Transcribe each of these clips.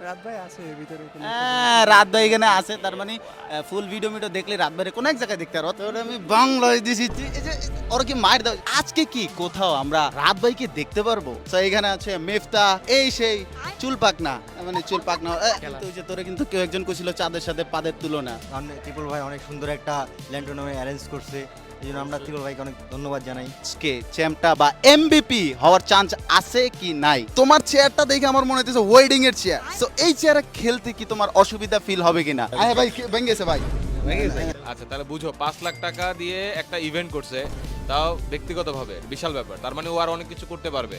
রাত ভাই আছে এর ভিতরে কোনো রাত ভাই এখানে আছে, তার মানে ফুল ভিডিও মিডিও দেখলে রাত ভাইরে কোনো এক জায়গায় দেখতে পারো। তো ওটা আমি বাংলায় দিছি, এই যে ওরা কি মার দাও আজকে কি কোথাও আমরা রাত ভাইকে দেখতে পারবো? তো এখানে আছে মেফতা, এই সেই চুল পাকনা, মানে চুল পাকনা ওই যে তোরে কিন্তু কেউ একজন কইছিল চাঁদের সাথে পাদের তুলনা। ত্রিপল ভাই অনেক সুন্দর একটা ল্যান্ড টুর্নামেন্ট অ্যারেঞ্জ করছে, এই জন্য আমরা ত্রিপল ভাইকে অনেক ধন্যবাদ জানাই। আজকে চ্যাম্পটা বা এমবিপি হওয়ার চান্স আছে কি নাই? তোমার চেয়ারটা দেখে আমার মনে হইতেছে ওয়েডিং এর চেয়ার। সো এই চেয়ারে খেলতে কি তোমার অসুবিধা ফিল হবে কিনা? আরে ভাই ভেঙে গেছে ভাই। আচ্ছা তাহলে বুঝো 5 লাখ টাকা দিয়ে একটা ইভেন্ট করছে, তাও ব্যক্তিগতভাবে বিশাল ব্যাপার। তার মানে ও আর অনেক কিছু করতে পারবে।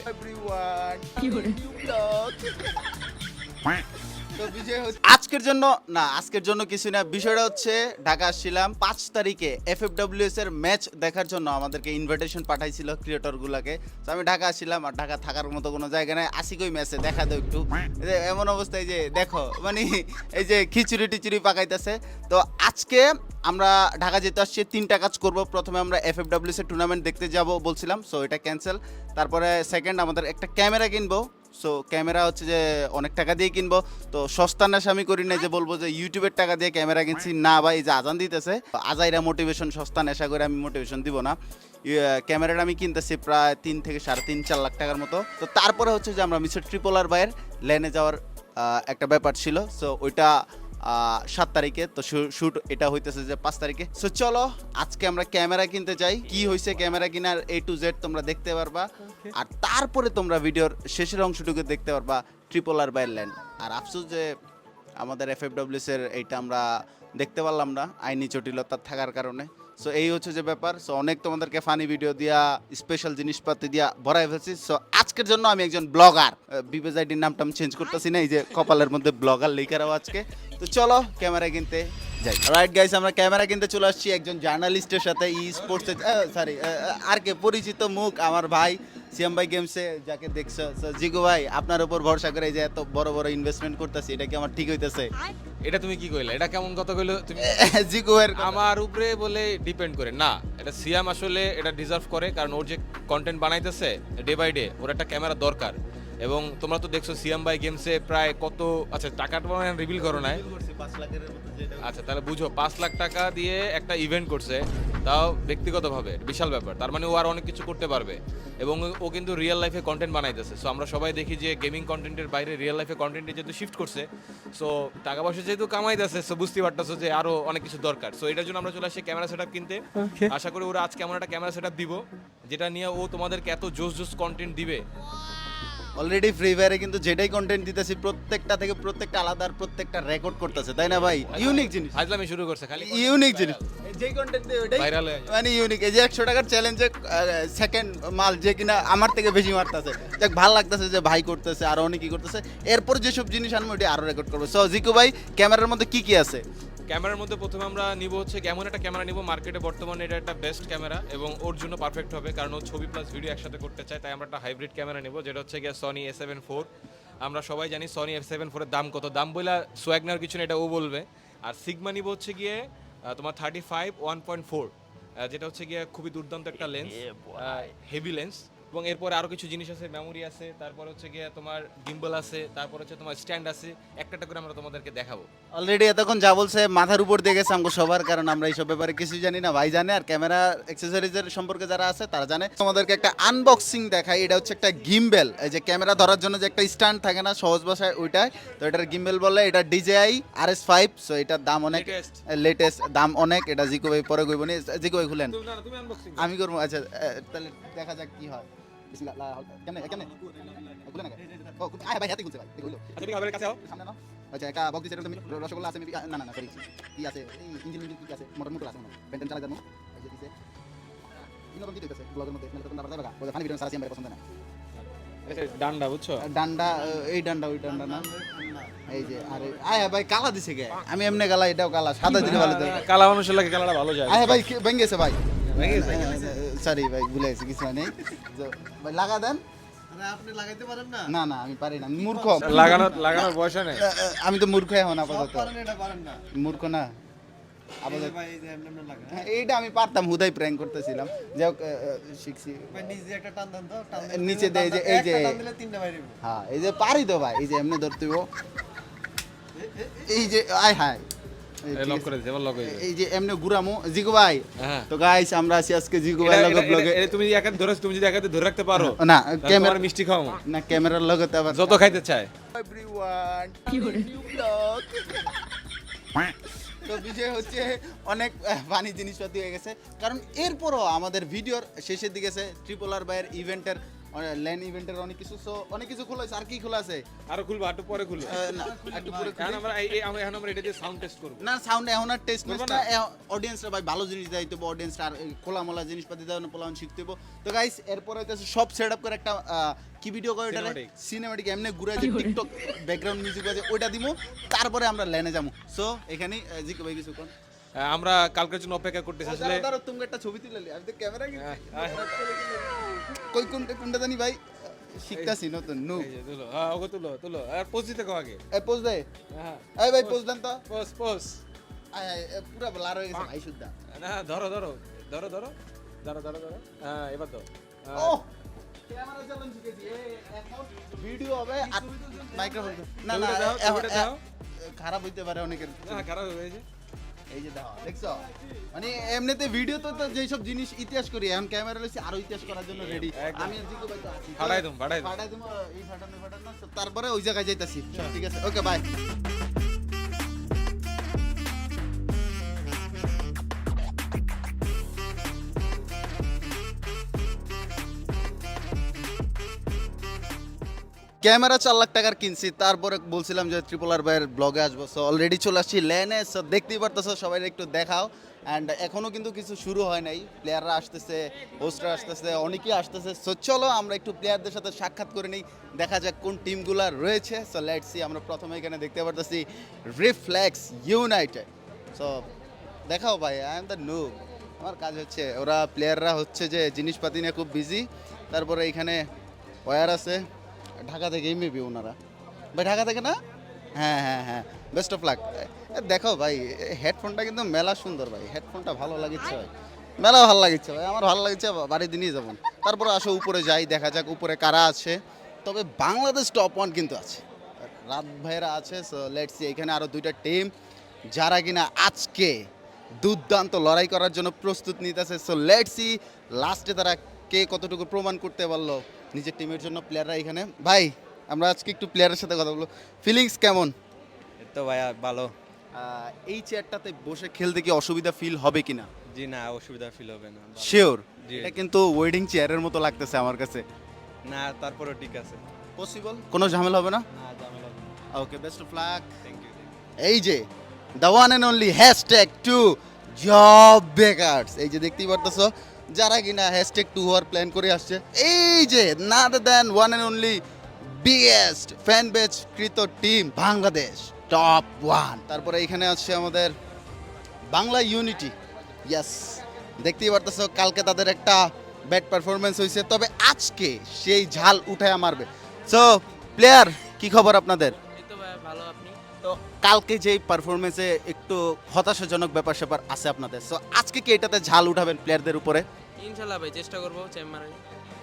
আজকের জন্য না, আজকের জন্য কিছু না, বিষয়টা হচ্ছে ঢাকা আসছিলাম 5 তারিখে এফএফডব্লিউএস এর ম্যাচ দেখার জন্য আমাদেরকে ইনভিটেশন পাঠাইছিল ক্রিয়েটর গুলাকে। তো আমি ঢাকা আসছিলাম, আর ঢাকা থাকার মতো কোনো জায়গা নাই, আসি কই ম্যাচে দেখা দাও একটু। এই যে এমন অবস্থায় যে দেখো মানে এই যে খিচুড়ি টিচুড়ি পাকাইতেছে। তো আজকে আমরা ঢাকা যেতে আসছি, 3টা কাজ করব। প্রথমে আমরা এফএফডব্লিউএস এর টুর্নামেন্ট দেখতে যাব বলছিলাম, সো এটা ক্যান্সেল। তারপরে সেকেন্ড আমাদের একটা ক্যামেরা কিনবো। সো ক্যামেরা হচ্ছে যে অনেক টাকা দিয়ে কিনবো, তো সস্তা নেশা আমি করি না যে বলবো যে ইউটিউবের টাকা দিয়ে ক্যামেরা কিনছি, না ভাই। এই যে আজান দিতেছে, আজাইরা মোটিভেশন সস্তা নেশা করে আমি মোটিভেশন দিব না। ক্যামেরাটা আমি কিনতেছি প্রায় 3 থেকে 3.5 4 লাখ টাকার মতো। তো তারপরে হচ্ছে যে আমরা মিস্টার ট্রিপল আর ভাইয়ের লেনে যাওয়ার একটা ব্যাপার ছিল, সো ওইটা 7 তারিখে। তো শুট এটা হইতেছে যে 5 তারিখে। সো চলো আজকে আমরা ক্যামেরা কিনতে যাই, কি হয়েছে ক্যামেরা কিনার A to Z তোমরা দেখতে পারবা। আর তারপরে তোমরা ভিডিওর শেষের অংশটুকু দেখতে পারবা ট্রিপল আর বাই ল্যান্ড। আর আফসোস যে আমাদের এফএফডব্লিউএস এর এইটা আমরা দেখতে পারলাম না আইনি জটিলতা থাকার কারণে। সো এই হচ্ছে যে ব্যাপার। সো অনেক তোমাদেরকে ফানি ভিডিও দিয়া, স্পেশাল জিনিসপাতি দিয়া ভরাই ফেলছি। সো আজকের জন্য আমি একজন ব্লগার, বিবেজ আইডির নামটা আমি চেঞ্জ করতেছি না, এই যে কপালের মধ্যে ব্লগার লেখারাও আজকে। তো চলো ক্যামেরা কিনতে যাই। রাইট গাইস, আমরা ক্যামেরা কিনতে চলে আসছি একজন জার্নালিস্টের সাথে, ই স্পোর্টস সরি আর কে পরিচিত মুখ আমার ভাই সিএম ভাই গেমসে, যাকে দেখছো। জিগু ভাই, আপনার উপর ভরসা করে এই যে এত বড় বড় ইনভেস্টমেন্ট করতেছি, এটা কি আমার ঠিক হইতেছে? এটা তুমি কি কইলে? এটা কেমন কথা কইলো তুমি? জিগু এর আমার উপরে বলে ডিপেন্ড করে না, এটা সিয়াম আসলে এটা ডিজার্ভ করে, কারণ ওর যে কন্টেন্ট বানাইতেছে ডে বাই ডে, ওর একটা ক্যামেরা দরকার। এবং তোমরা তো দেখছো সিয়াম বাই গেমসে প্রায় কত, আচ্ছা টাকাটা রিভিল করো নাই। 5 লাখের মতো যেটা। আচ্ছা তাহলে বুঝো 5 লাখ টাকা দিয়ে একটা ইভেন্ট করছে, তাও ব্যক্তিগতভাবে বিশাল ব্যাপার। তার মানে ও আর অনেক কিছু করতে পারবে, এবং ও কিন্তু রিয়েল লাইফে কন্টেন্ট বানাইতেছে। সো আমরা সবাই দেখি যে গেমিং কন্টেন্টের বাইরে রিয়েল লাইফে কন্টেন্টে যেহেতু শিফট করছে, সো টাকা পয়সা যেহেতু কামাইতেছে, সো বুঝতে পারতেছো যে আরো অনেক কিছু দরকার। সো এটার জন্য আমরা চলে আসি ক্যামেরা সেটআপ কিনতে। আশা করি ওরা আজকে এমন একটা ক্যামেরা সেটআপ দিব যেটা নিয়ে ও তোমাদেরকে এত জোস জোস কন্টেন্ট দিবে। অলরেডি ফ্রি ফায়ারে কিন্তু যেটাই কন্টেন্ট দিতেছি প্রত্যেকটা থেকে প্রত্যেকটা আলাদা, আর প্রত্যেকটা রেকর্ড করতেছে, তাই না ভাই? ইউনিক জিনিস, ফাজলামি শুরু করছে খালি ইউনিক জিনিস। যেই কন্টেন্ট দেয় ওইটাই ভাইরাল হয়ে যায়। মানে ইউনিক। এই যে 100 টাকার চ্যালেঞ্জে সেকেন্ড মাল যে কিনা আমার থেকে বেশি মারতেছে, যাক ভালো লাগতেছে যে ভাই করতেছে, আর অনেকেই করতেছে। এরপর যেসব জিনিস আনবো ওইটা আরো রেকর্ড করবো। সো জিকু ভাই, ক্যামেরার মধ্যে কি কি আছে? ক্যামেরার মধ্যে প্রথমে আমরা নিব হচ্ছে এমন একটা ক্যামেরা নিব, মার্কেটে বর্তমানে এটা একটা বেস্ট ক্যামেরা এবং ওর জন্য পারফেক্ট হবে, কারণ ও ছবি প্লাস ভিডিও একসাথে করতে চায়। তাই আমরা একটা হাইব্রিড ক্যামেরা নিব, যেটা হচ্ছে গিয়ে সনি A7 IV। আমরা সবাই জানি সনি A7 IV এর দাম কত, দাম বইলা সোয়াগ নেওয়ার কিছু না, এটা ও বলবে। আর সিগমা নিব হচ্ছে গিয়ে তোমার 35 1.4, যেটা হচ্ছে গিয়ে খুবই দুর্দান্ত একটা লেন্স, হেভি লেন্স। এবং এরপরে আরো কিছু জিনিস আছে, মেমোরি আছে, তারপর হচ্ছে গিয়ে তোমার গিম্বল আছে, তারপর হচ্ছে তোমার স্ট্যান্ড আছে। একটা একটা করে আমরা তোমাদেরকে দেখাবো। অলরেডি এতক্ষণ যা বলছে মাথার উপর দিয়ে গেছে আমাকে সবার, কারণ আমরা এইসব ব্যাপারে কিছুই জানি না, ভাই জানে। আর ক্যামেরা অ্যাক্সেসরিজের সম্পর্কে যারা আছে তারা জানে। তোমাদেরকে একটা আনবক্সিং দেখাই। এটা হচ্ছে একটা গিম্বেল, এই যে ক্যামেরা ধরার জন্য যে একটা স্ট্যান্ড থাকে না সহজ ভাষায়, ওইটাই তো এটার গিম্বেল বলে। এটা DJI RS5। সো এটার দাম অনেক লেটেস্ট, দাম অনেক। এটা জিকো ভাই পরে কইবনি, জিকো ভাই খুলেন, আমি করবো। আচ্ছা তাহলে দেখা যাক কি হয়। বিসমিল্লাহ। কেমনে কেমনে খুলে না? ও আয় ভাই, হাতে খুলছে ভাই, এগুলো আচ্ছা ঠিক আছে, কাছে আও। সামনে নাও। আচ্ছা একটা বক্স দিছে, তুমি রসগোল্লা আছে, না না না সরি, কি আছে এই ইঞ্জিন কি আছে, মোটর মোটর আছে, পেন্টেন চালা জানো। এই যে দিছে বিনোদন দিতে আছে ব্লগের মধ্যে, মানে তোমরা বাজাবে ওই ফানি ভিডিও সারা সিএম পছন্দ না। ডান্ডা বুঝছো? ডান্ডা, এই ডান্ডা ওই ডান্ডা না, এই যে আরে আয় ভাই কালা দিছে কে? আমি এমনি কালা, এটাও কালা, সাদা দিলে ভালো দেয়। কালা মানুষের লাগে কালাটা ভালো যায়। আয় ভাই ভেঙে গেছে ভাই, সরি ভাই ভুলে গেছি, কিছু নেই ভাই, লাগা দেন। আপনি লাগাইতে পারেন না? না না আমি পারি না, আমি মূর্খ। লাগানোর বয়স নেই। আমি তো মূর্খ এখন আপাতত, পারেন এটা পারেন না। মূর্খ না এই যে ভাই এই যে এমন এমন লাগা। হ্যাঁ, এইটা আমি পারতাম, হুদাই প্র্যাঙ্ক করতেছিলাম, যাই হোক শিখছি। ভাই নিজে একটা টান দেন তো, টান দিলে নিচে দে, এই যে একটা টান দিলে তিনটা বাইরে। হ্যাঁ এই যে পারি তো ভাই, এই যে এমনি ধরতে হইব। এই যে আয় হায় লক করে দিছে, এবার লক হয়ে যায়। এই যে এমনি ঘুরামো জিগু ভাই। হ্যাঁ। তো গাইস আমরা আছি আজকে জিগু ভাই লগে ব্লগে। তুমি যদি একাতে ধরে রাখতে পারো না ক্যামেরা ক্যামেরা মিষ্টি খাওয়াবো না ক্যামেরার লগে তো আবার যত খাইতে চায়। Everyone new blog. তো বিষয় হচ্ছে অনেক ফানি জিনিসপাতি হয়ে গেছে, কারণ এরপরও আমাদের ভিডিওর শেষের দিকে আছে ট্রিপল আর বাইয়ের ইভেন্টের ল্যান্ড ইভেন্টের অনেক কিছু খোলা আছে। আর কি খোলা আছে? আরো খুলবো, একটু পরে খুলবো। না একটু পরে এখন আমরা এটা দিয়ে সাউন্ড টেস্ট করব। না সাউন্ড এখন আর টেস্ট করবো না, অডিয়েন্সরা ভাই ভালো জিনিস দেয় তো অডিয়েন্সরা আর খোলামোলা জিনিসপাতি দেওয়া না পোলান শিখতে হইব। তো গাইস এরপরে হইতেছে সব সেট আপ করে একটা কি ভিডিও করে এটা Cinematic. সিনেমাটিক এমনি ঘুরে যে টিকটক ব্যাকগ্রাউন্ড মিউজিক বাজে ওইটা দিমু, তারপরে আমরা ল্যানে যাবো। সো এখানেই জিকে ভাই কিছু কোন আমরা কালকের জন্য অপেক্ষা করতেছি আসলে। দাঁড়াও তুমি একটা ছবি তুলে লি, আমি তো ক্যামেরা হ্যাঁ, কই কোনটা জানি ভাই শিখতাছি নতুন নু এই যে তুলো, হ্যাঁ ওকে তুলো আর পোজ দিতে কও আগে। এই পোজ দে, হ্যাঁ এই ভাই পোজ দেন তো। পোজ আয় পুরো ব্লার হয়ে গেছে ভাই সুদ্ধা। না ধরো হ্যাঁ এবার তো ও ক্যামেরা চালান শিখেছি, এখন ভিডিও হবে আর মাইক্রোফোন না না ছবিটা দাও, ছবিটা দাও। খারাপ হইতে পারে অনেকের। না খারাপ হয়েছে। এই যে দাও দেখছো, মানে এমনিতে ভিডিও তো যেই সব জিনিস ইতিহাস করি, এখন ক্যামেরা লইছি আরো ইতিহাস করার জন্য রেডি। একদম। আমি জিকো ভাই তো আছি, ফাটাই দিম। ফাটাই দিম এই ফাটানো তারপরে ওই জায়গায় যাইতাছি। ঠিক আছে ওকে বাই। ক্যামেরা 4 লাখ টাকার কিনছি, তারপরে বলছিলাম যে ট্রিপল আর ভাইয়ের ব্লগে আসবো। সো অলরেডি চলে আসছি লেনে। সো দেখতেই পারতেছো, সবাই একটু দেখাও। অ্যান্ড এখনও কিন্তু কিছু শুরু হয় নাই, প্লেয়াররা আসতেছে, হোস্টরা আসতেছে, অনেকেই আসতেছে। সো চলো আমরা একটু প্লেয়ারদের সাথে সাক্ষাৎ করে নিই, দেখা যাক কোন টিমগুলো রয়েছে। So let's see. আমরা প্রথমে এখানে দেখতে পারতেছি রিফ্লেক্স ইউনাইটেড। সো দেখাও ভাই, আই এম দ্য নুব। আমার কাজ হচ্ছে, ওরা প্লেয়াররা হচ্ছে যে জিনিসপাতি নিয়ে খুব বিজি। তারপরে এখানে ওয়ার আছে, ঢাকা থেকেই মেবি ওনারা। ভাই ঢাকা থেকে না? হ্যাঁ বেস্ট অফ লাক। দেখো ভাই হেডফোনটা কিন্তু মেলা সুন্দর ভাই, হেডফোনটা ভালো লাগিচ্ছে ভাই, মেলা ভালো লাগিচ্ছে ভাই, আমার ভালো লাগিচ্ছে। বাড়ির দিনই যাবেন, তারপরে আসো উপরে যাই, দেখা যাক উপরে কারা আছে। তবে বাংলাদেশ টপ 1 কিন্তু আছে, রাত ভাইয়েরা আছে। So let's see. এখানে আরও 2টা টিম যারা কিনা আজকে দুর্দান্ত লড়াই করার জন্য প্রস্তুত নিতেছে। সো লেটস সি লাস্টে তারা কে কতটুকু প্রমাণ করতে পারলো নিজের টিমের জন্য। প্লেয়াররা এখানে ভাই, আমরা আজকে একটু প্লেয়ারের সাথে কথা বলবো। ফিলিংস কেমন? তো ভাইয়া ভালো। এই চেয়ারটাতে বসে খেলতে কি অসুবিধা ফিল হবে কিনা? জি না, অসুবিধা ফিল হবে না। ভালো। শিওর? জি। এটা কিন্তু ওয়েডিং চেয়ারের মতো লাগতেছে আমার কাছে। না তারপরও ঠিক আছে। পসিবল? কোনো ঝামেলা হবে না? না ঝামেলা হবে না। Okay best of luck. Thank you. এই যে the one and only #2 job bakers. এই যে দেখতেই পারতেছো, যারা কিনা #2 হওয়ার প্ল্যান করে আসছে। এই যে another than one and only biggest fan base কৃত টিম বাংলাদেশ টপ 1। তারপরে এখানে আছে আমাদের বাংলা ইউনিটি। ইয়েস, দেখতেই পারতেছো কালকে তাদের একটা ব্যাড পারফরমেন্স হয়েছে, তবে আজকে সেই ঝাল উঠায় মারবে। সো প্লেয়ার, কি খবর আপনাদের? এই তো ভাই ভালো। আপনি? তো কালকে যেই পারফরমেন্সে একটু হতাশাজনক ব্যাপার স্যাপার আছে আপনাদের, সো আজকে কি এটাতে ঝাল উঠাবেন প্লেয়ারদের উপরে? ইনশাল্লাহ ভাই চেষ্টা করবো চেম্বারে।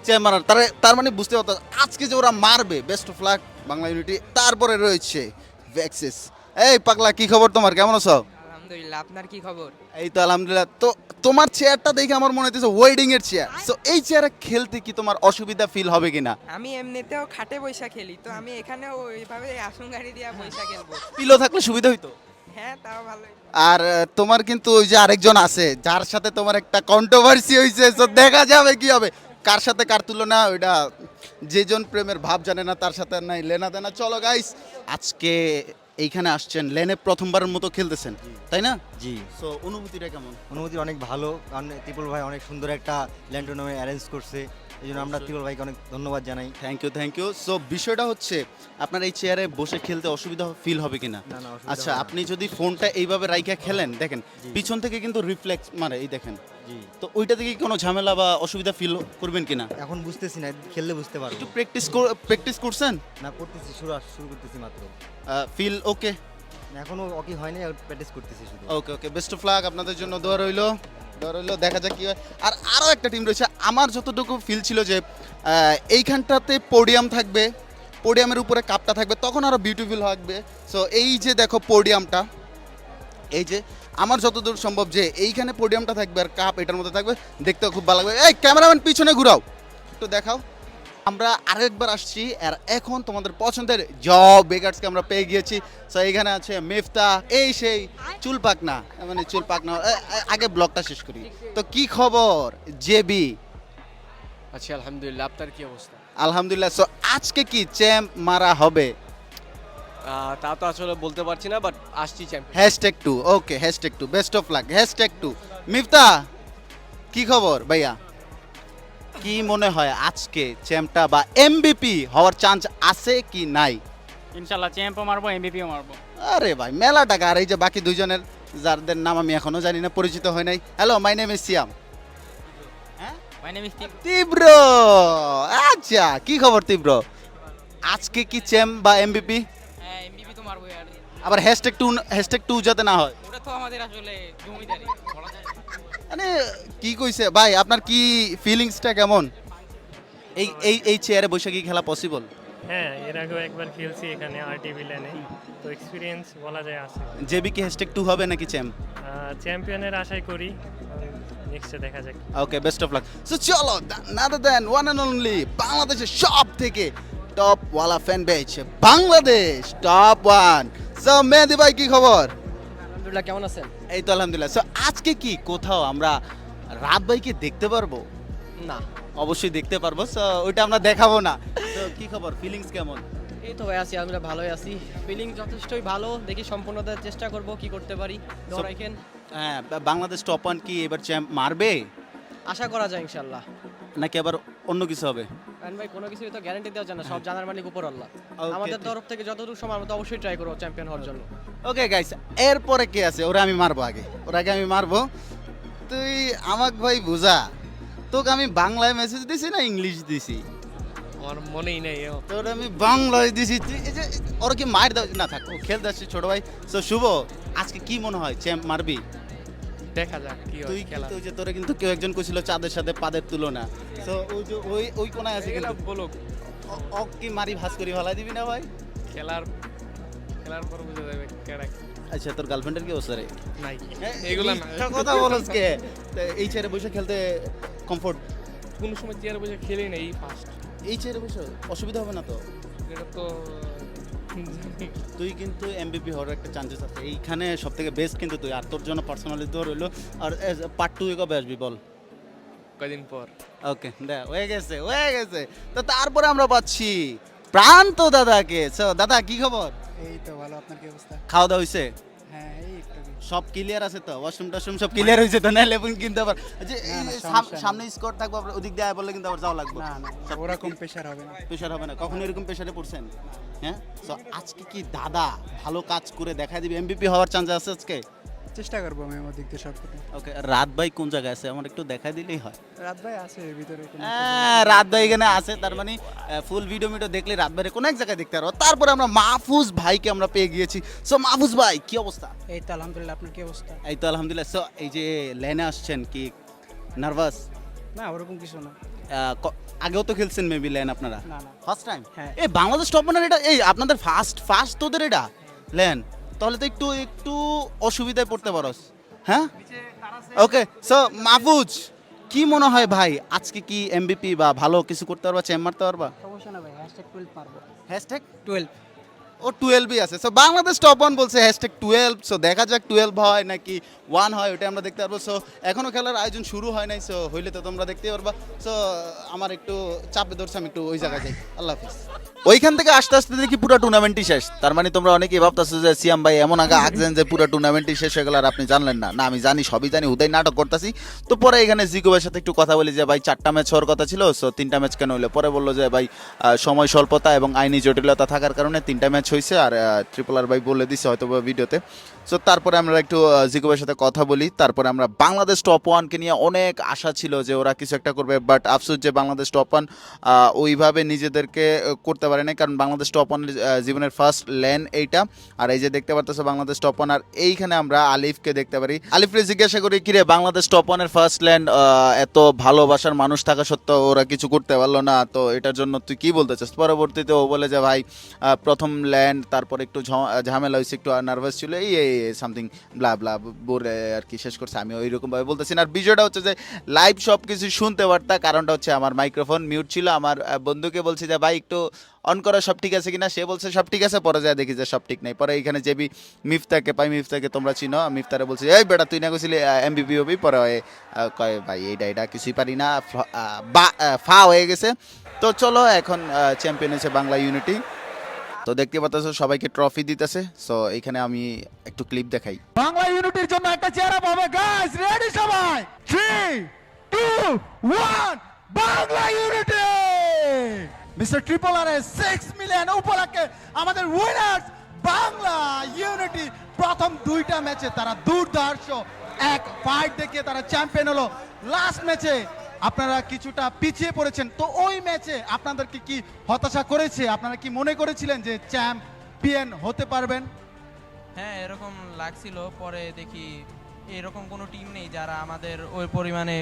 চেম্বার তার মানে বুঝতে পারতো আজকে যে ওরা মারবে। Best of lakh Bangla unity. তারপরে রয়েছে ভ্যাক্সিস। এই পাগলা, কি খবর তোমার, কেমন আছো? আলহামদুলিল্লাহ, আপনার কি খবর? এই তো আলহামদুলিল্লাহ। তো তোমার চেয়ারটা দেখে আমার মনে হচ্ছে ওয়েডিং এর চেয়ার। সো এই চেয়ারে খেলতে কি তোমার অসুবিধা ফিল হবে কিনা? আমি এমনিতেও খাটে বৈশা খেলি, তো আমি এখানেও ওইভাবে আসন গাড়ি দিয়ে বৈশা খেলবো। পিলো থাকলে সুবিধা হইতো। হ্যাঁ তাও ভালোই। আর তোমার কিন্তু ওই যে আরেকজন আছে যার সাথে তোমার একটা কন্ট্রোভার্সি হয়েছে। তো দেখা যাবে কি হবে, কার সাথে কার তুলনা, ওইটা যেজন প্রেমের ভাব জানে না তার সাথে নাই লেনা দেনা। চলো গাইস, আজকে এইখানে আসছেন, লেনে প্রথমবারের মতো খেলতেছেন তাই না? জি, সো অনুভূতিটা কেমন? অনুভূতি অনেক ভালো, কারণ ট্রিপল ভাই অনেক সুন্দর একটা ল্যান্ড টুর্নামেন্ট অ্যারেঞ্জ করছে। এই জন্য আমরা ট্রিপল ভাইকে অনেক ধন্যবাদ জানাই। Thank you. সো বিষয়টা হচ্ছে আপনার এই চেয়ারে বসে খেলতে অসুবিধা ফিল হবে কিনা? না, অসুবিধা আচ্ছা, হবে না। আপনি যদি ফোনটা এইভাবে রাইখা খেলেন, দেখেন পিছন থেকে কিন্তু রিফ্লেক্স মারে, এই দেখেন। জি, তো ওইটা থেকে কোনো ঝামেলা বা অসুবিধা ফিল করবেন কিনা? এখন বুঝতেছি না, খেললে বুঝতে পারবো। একটু প্র্যাকটিস করছেন? না করতেছি, শুরু করতেছি মাত্র। ফিল ওকে? এখনো ওকে হয়নি, প্র্যাকটিস করতেছি শুধু। ওকে বেস্ট অফ লাক। আপনাদের জন্য দোয়া রইলো, দেখা যাক কি হয়। আর আরও একটা টিম রয়েছে, আমার যতটুকু ফিল ছিল যে এইখানটাতে পোডিয়াম থাকবে, পোডিয়ামের উপরে কাপটা থাকবে তখন আরো বিউটিফুল থাকবে। সো এই যে দেখো পোডিয়ামটা, এই যে আমার যতদূর সম্ভব যে এইখানে পোডিয়ামটা থাকবে আর কাপ এটার মধ্যে থাকবে, দেখতেও খুব ভালো লাগবে। এই ক্যামেরাম্যান পিছনে ঘুরাও, একটু দেখাও। আমরা আরেকবার আসছি আর এখন তোমাদের পছন্দের জব বেকার্সকে আমরা পেয়ে গিয়েছি। সো এইখানে আছে মিফতা, এই সেই চুল পাকনা, মানে চুল পাকনা। আগে ব্লগটা শেষ করি। তো কি খবর জেবি? আচ্ছা আলহামদুলিল্লাহ, আপনার কি অবস্থা? আলহামদুলিল্লাহ। সো আজকে কি চ্যাম্প মারা হবে? তা তো আসলে বলতে পারছি না, বাট আসছি champion. #2 okay, #2 best of lakh, #2 Mifta কি খবর ভাইয়া? কি মনে হয় আজকে চ্যাম্পটা বা এমবিপি হওয়ার চান্স আছে কি নাই? ইনশাল্লাহ চ্যাম্পও মারবো, এমবিপিও মারবো। আরে ভাই মেলা টাকা। আর এই যে বাকি দুইজনের যাদের নাম আমি এখনো জানি না, পরিচিত হয় নাই। Hello, my name is Siam. My name is তীব্র, আচ্ছা কি খবর তীব্র? আজকে কি চ্যাম্প বা এমবিপি? হ্যাঁ, এমবিপি তো মারবো আর আবার #2 যাতে না হয়। ওটা তো আমাদের আসলে জমিদারি বলা যায়। মানে কি কইছে ভাই, আপনার কি ফিলিংসটা কেমন? এই এই এই চেয়ারে বসে কি খেলা পসিবল? হ্যাঁ, এর আগেও একবার খেলছি এখানে আরটিভি লেনে, তো এক্সপিরিয়েন্স বলা যায় আছে। জেবি কি #2 হবে নাকি চ্যাম্প? চ্যাম্পিয়নের আশাই করি, নেক্সটে দেখা যাক। Okay, best of luck. So চলো, নাদার দেন ওয়ান অ্যান্ড অনলি বাংলাদেশের সব থেকে টপ ওয়ালা fan base, Bangladesh top 1। So Mehedi ভাই কি খবর? আলহামদুলিল্লাহ, কেমন আছেন? এই তো আলহামদুলিল্লাহ। সো আজকে কি কোথাও আমরা রাত ভাইকে দেখতে পারবো? না, অবশ্যই দেখতে পারবো। সো ওইটা আমরা দেখাবো না। তো কি খবর, ফিলিংস কেমন? এই তো ভাই আছি, আমরা ভালোই আছি। ফিলিং যথেষ্টই ভালো, দেখি সম্পূর্ণ দেওয়ার চেষ্টা করব, কি করতে পারি। দোয়া রাখেন, হ্যাঁ, বাংলাদেশ টপ 1 কি এবার চ্যাম্প মারবে আশা করা যায় ইনশাল্লাহ। নাকি আবার অন্য কিছু হবে? কারণ ভাই কোনো কিছুই তো গ্যারান্টি দেওয়া যায় না, সব জানার মালিক উপর আল্লাহ। Okay, আমাদের okay. তরফ থেকে যতটুকু সময় আমরা তো অবশ্যই ট্রাই করবো চ্যাম্পিয়ন হওয়ার জন্য। ওকে গাইস, এরপরে কে আছে? ওরা আমি মারবো আগে, ওর আগে আমি মারবো। তুই আমাক ভাই বুঝা, তোকে আমি বাংলায় মেসেজ দিছি না ইংলিশ দিছি? আমার মনেই নেই। তোর আমি বাংলায় দিছি। তুই এই যে ওর কি মার দাও না, থাক, ও খেলতে আসছি ছোট ভাই। সো শুভ, আজকে কি মনে হয় চ্যাম্প মারবি? দেখা যাক কি তুই কিন্তু ওই যে তোরে কিন্তু কেউ একজন কইছিল চাঁদের সাথে পাদের তুলনা। সো ওই যে ওই কোনায় আছে কিন্তু বলুক, ও কি মারি ভাস করি ভালাই দিবি না ভাই? খেলার পর বুঝা যাবে কেডা আচ্ছা, তোর গার্লফ্রেন্ডের কি অবস্থা রে? নাই। এগুলা না, কথা বলছ কে? তো এই চেয়ারে বসে খেলতে কমফোর্ট? কোনো সময় চেয়ারে বসে খেলি না, এই ফার্স্ট। এই চেয়ারে বসে অসুবিধা হবে না তো? এটা তো তুই কিন্তু এমবিপি হওয়ার একটা চান্সেস আছে এইখানে, সব থেকে বেস্ট কিন্তু তুই। আর তোর জন্য পার্সোনালি তোর হইলো। আর পার্ট 2 কবে আসবি বল? কয়দিন পর। ওকে, হয়ে গেছে। তো তারপরে আমরা পাচ্ছি প্রান্ত দাদাকে। সো দাদা কি খবর? এই তো ভালো, আপনার কি অবস্থা? খাওয়া দাওয়া হইছে? হ্যাঁ, এই একটু সব ক্লিয়ার আছে তো? ওয়াশরুম টাশরুম সব ক্লিয়ার হয়েছে তো? না লেবুন কিনতে আবার যে না, না, এই সমস্যা নেই। সামনে স্কোর থাকবো, আবার ওদিক দিয়ে আয় বললে কিন্তু আবার যাওয়া লাগবে। না না, ওরকম প্রেশার হবে না। প্রেশার হবে না? কখনো এরকম প্রেশারে পড়ছেন? হ্যাঁ। সো আজকে কি দাদা ভালো কাজ করে দেখা দিবে, এমবিপি হওয়ার চান্স আছে আজকে? চেষ্টা করবো আমি আমার দিক দিয়ে সব কিছু। ওকে, রাত ভাই কোন জায়গায় আছে আমার একটু দেখাই দিলেই হয়। রাত ভাই আছে এর ভিতরে কোনো একটা হ্যাঁ, রাত ভাই এখানে আছে, তার মানে ফুল ভিডিও দেখলে রাত ভাইয়ের কোনো এক জায়গায় দেখতে পারবো। তারপরে আমরা মাহফুজ ভাইকে আমরা পেয়ে গিয়েছি। সো মাহফুজ ভাই কি অবস্থা? এই তো আলহামদুলিল্লাহ, আপনার কি অবস্থা? এই তো আলহামদুলিল্লাহ। সো এই যে লেনে আসছেন, কি নার্ভাস? না, ওরকম কিছু না। আগেও তো খেলছেন মেবি লেন আপনারা? না না, ফার্স্ট টাইম? হ্যাঁ। এই বাংলাদেশ টপ ওয়ানের এটা এই আপনাদের ফার্স্ট তোদের এটা লেন? তাহলে তো একটু অসুবিধায় পড়তে পারোস। হ্যাঁ, ওকে। সো মাহফুজ কি মনে হয় ভাই, আজকে কি এমবিপি বা ভালো কিছু করতে পারবা, চ্যাম্প মারতে পারবা? সমস্যা না ভাই, #12 পারবো। #12 ও 12ই আছে। সো বাংলাদেশ টপ 1 বলছে #12। সো দেখা যাক 12 হয় নাকি 1 হয়, ওটা আমরা দেখতে পারবো। সো এখনো খেলার আয়োজন শুরু হয় নাই, সো হইলে তো তোমরা দেখতে পারবা। সো আমার একটু চাপে ধরছে, আমি একটু ওই জায়গায় যাই। আল্লাহ হাফিজ। ওইখান থেকে আস্তে আস্তে দেখি পুরো টুর্নামেন্টই শেষ। তার মানে তোমরা অনেকেই ভাবতেছো যে সিয়াম ভাই এমন আগে আগছেন যে পুরো টুর্নামেন্টই শেষ হয়ে গেল আর আপনি জানলেন না। না, আমি জানি, সবই জানি, হুদাই নাটক করতেছি। তো পরে এখানে জিকোবের সাথে একটু কথা বলি যে ভাই 4টা ম্যাচ হওয়ার কথা ছিল, সো 3টা ম্যাচ কেন হইলো? পরে বললো যে ভাই সময় স্বল্পতা এবং আইনি জটিলতা থাকার কারণে 3টা ম্যাচ হয়েছে। আর ট্রিপল আর ভাই বলে দিছে হয়তো ভিডিওতে। সো তারপরে আমরা একটু জিকোবের সাথে কথা বলি। তারপরে আমরা বাংলাদেশ টপ 1কে নিয়ে অনেক আশা ছিল যে ওরা কিছু একটা করবে, বাট আফসোস যে বাংলাদেশ টপ 1 ওইভাবে নিজেদেরকে করতে পারে পারি নাই, কারণ বাংলাদেশ টপ ওয়ানের জীবনের ফার্স্ট ল্যান এইটা। আর এই যে দেখতে পারতেছো বাংলাদেশ টপ ওয়ান, আর এইখানে আমরা আলিফকে দেখতে পারি। আলিফরে জিজ্ঞাসা করি কিরে বাংলাদেশ টপ ওয়ানের ফার্স্ট ল্যান্ড, এত ভালোবাসার মানুষ থাকা সত্ত্বেও ওরা কিছু করতে পারলো না, তো এটার জন্য তুই কি বলতে চাস? পরবর্তীতে ও বলে যে ভাই প্রথম ল্যান্ড, তারপর একটু ঝামেলা হয়েছে, একটু নার্ভাস ছিল, এই সামথিং ব্লা ব্লা বলে আর কি শেষ করছে। আমি ওইরকমভাবে বলতেছি না। আর বিষয়টা হচ্ছে যে লাইভ সব কিছু শুনতে পারতা, কারণটা হচ্ছে আমার মাইক্রোফোন মিউট ছিল। আমার বন্ধুকে বলছি যে ভাই একটু অন করা সব ঠিক আছে কিনা, সে বলছে সব ঠিক আছে, পরে যায় দেখি যে সব ঠিক নেই। পরে এইখানে যেবি মিফতাকে পাই, মিফতাকে তোমরা চিনো, মিফতারে বলছি এই বেটা তুই না গেছিলি এমবিপি হবি, পরে কয় ভাই এইটা কিছুই পারি না, ফা হয়ে গেছে। তো চলো এখন চ্যাম্পিয়ন হয়েছে বাংলা ইউনিটি। তো দেখতে পাচ্ছ সবাইকে ট্রফি দিতেছে। সো এইখানে আমি একটু ক্লিপ দেখাই। বাংলা ইউনিটির জন্য একটা চেহারা পাবে গাইস, রেডি সবাই? 3 2 1 বাংলা ইউনিটি মিস্টার ট্রিপল আর 6 মিলিয়ন উপলক্ষে আমাদের উইনার্স বাংলা ইউনিটি। প্রথম দুইটা ম্যাচে তারা দুর্ধর্ষ এক ফাইট দেখিয়ে তারা চ্যাম্পিয়ন হলো। লাস্ট ম্যাচে আপনারা কিছুটা পিছিয়ে পড়েছেন, তো ওই ম্যাচে আপনাদেরকে কি হতাশা করেছে? আপনারা কি মনে করেছিলেন যে চ্যাম্পিয়ন হতে পারবেন? হ্যাঁ, এরকম লাগছিল। পরে দেখি এরকম কোনো টিম নেই যারা আমাদের ওই পরিমাণে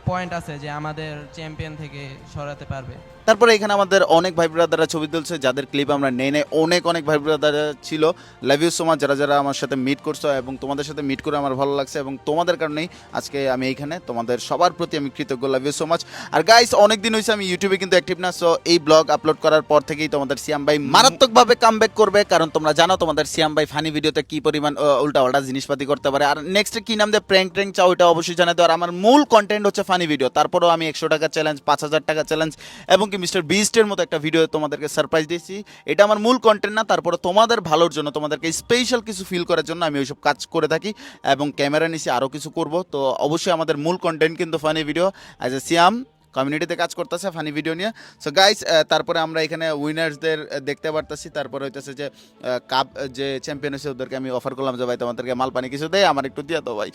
পয়েন্ট আছে যে আমাদের চ্যাম্পিয়ন থেকে সরাতে পারবে। তারপরে এখানে আমাদের অনেক ভাই ব্রাদাররা ছবি তুলছে, যাদের ক্লিপ আমরা নেই নাই। অনেক ভাই ব্রাদার ছিল। লাভ ইউ সো মাচ যারা আমার সাথে মিট করছো, এবং তোমাদের সাথে মিট করে আমার ভালো লাগছে, এবং তোমাদের কারণেই আজকে আমি এইখানে। তোমাদের সবার প্রতি আমি কৃতজ্ঞ। Love you so much. আর গাইস অনেক দিন হয়েছে আমি ইউটিউবে কিন্তু অ্যাক্টিভ না, সো এই ব্লগ আপলোড করার পর থেকেই তোমাদের সিয়াম ভাই মারাত্মকভাবে কামব্যাক করবে, কারণ তোমরা জানো তোমাদের সিয়াম ভাই ফানি ভিডিওতে কি পরিমাণ উল্টাপাল্টা জিনিসপাতি করতে পারে। আর নেক্সট কি নাম দিয়ে প্র্যাঙ্ক ট্র্যাঙ্ক চাও এটা অবশ্যই জানাই দাও। আর আমার মূল কন্টেন্ট হচ্ছে ফানি ভিডিও। তারপরেও আমি 100 টাকা চ্যালেঞ্জ, 5000 টাকা চ্যালেঞ্জ, এবং কি মিস্টার বিস্টের মতো একটা ভিডিও তোমাদেরকে সারপ্রাইজ দিয়েছি। এটা আমার মূল কন্টেন্ট না, তারপরে তোমাদের ভালোর জন্য, তোমাদেরকে স্পেশাল কিছু ফিল করার জন্য আমি ওইসব কাজ করে থাকি, এবং ক্যামেরা নিচে আরও কিছু করব। তো অবশ্যই আমাদের মূল কন্টেন্ট কিন্তু ফানি ভিডিও। অ্যাজ এ সিয়াম কমিউনিটিতে কাজ করতেছে ফানি ভিডিও নিয়ে। সো গাইস তারপরে আমরা এখানে উইনার্সদের দেখতে পারতেছি। তারপরে হইতেছে যে কাপ যে চ্যাম্পিয়ন হয়েছে ওদেরকে আমি অফার করলাম যে ভাই তোমাদেরকে মাল পানি কিছু দেয়, আমার একটু দিয়ে দাও ভাই।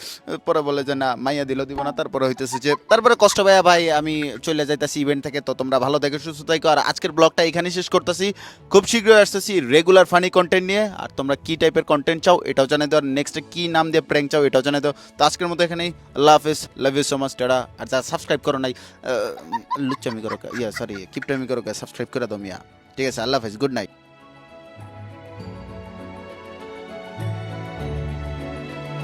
পরে বলে যে না মাইয়া দিব না। তারপরে হইতেছে যে তারপরে কষ্ট ভাইয়া ভাই আমি চলে যাইতেছি ইভেন্ট থেকে। তো তোমরা ভালো দেখে সুস্থ থাকো। আর আজকের ব্লগটা এখানেই শেষ করতেছি। খুব শীঘ্রই আসতেছি রেগুলার ফানি কন্টেন্ট নিয়ে। আর তোমরা কি টাইপের কন্টেন্ট চাও এটাও জানাই দাও, আর নেক্সটে কি নাম দিয়ে প্র্যাঙ্ক চাও এটাও জানাই দাও। তো আজকের মতো এখানেই আল্লাহ হাফেজ। Love you so much tata. আর যারা সাবস্ক্রাইব করো নাই লুচ্চামি করো, সরি কিপটামি করো, সাবস্ক্রাইব করে দাও মিয়া। ঠিক আছে, আল্লাহ হাফেজ, গুড নাইট।